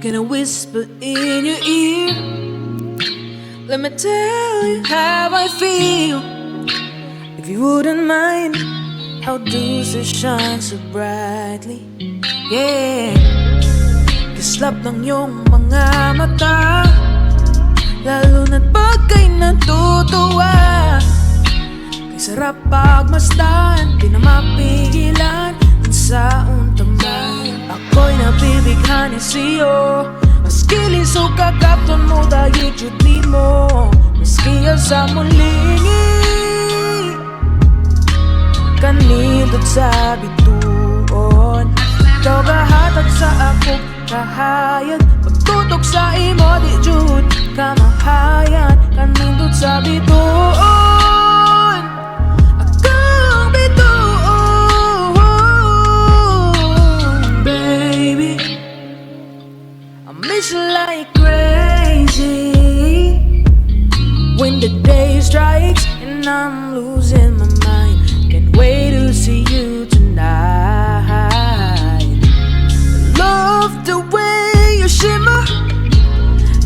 Can I whisper in your ear? Let me tell you how I feel. If you wouldn't mind, how deuces shine so brightly. Yeah, kislap ng iyong mga mata, lalo na't pagka'y natutuwa. Kay sarap pagmasdan, di na mapigilan ang saon tamay. Ako'y nabibighani sa'yo, maski liso kakapton mo dahil judi mo. Maski sa mulingi kanindot sa bituon, ikaw kahatag sa akong kahayag. Pagtutok sa imo di jud kamahayan, kanindot sa bituon, akong bituon. Baby, I miss you like crazy when the day strikes and I'm losing my mind. Can't wait to see you tonight. Love the way you shimmer.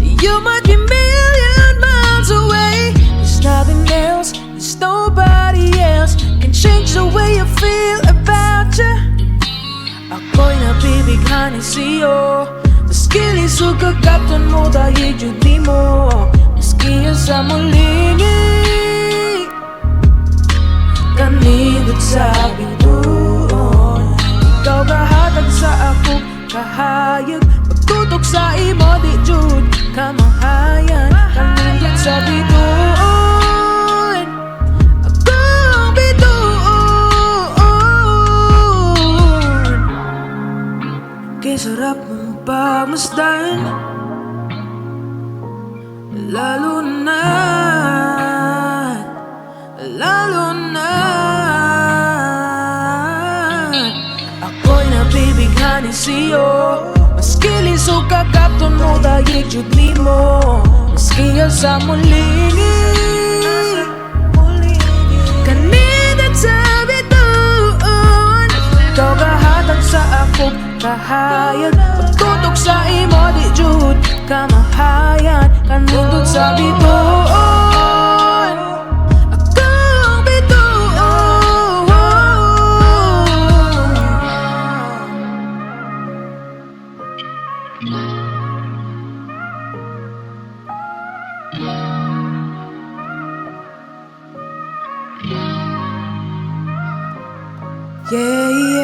You might be a million miles away. There's nothing else, there's nobody else can change the way you feel about you. Ako'y nabibighani sa'yo, maski liso kakapton mo dahil judi mo. Maski sa mulingi kanindot sa bituon, ikaw kahatag sa akong kahayag. Pagtutok sa imo di jud kamahayan, kanindot sa bituon, akong bituon. Kay sarap mong pagmasdan, lalo na ako'y nabibighani sa'yo, maski liso kakapton mo dahil judi mo. Maski sa mulingi kanindot sa bituon, ikaw kahatag sa akong kahayag. Pagtutok sa imo di jud kamahayan, kanindot sa bituon, yeah, yeah.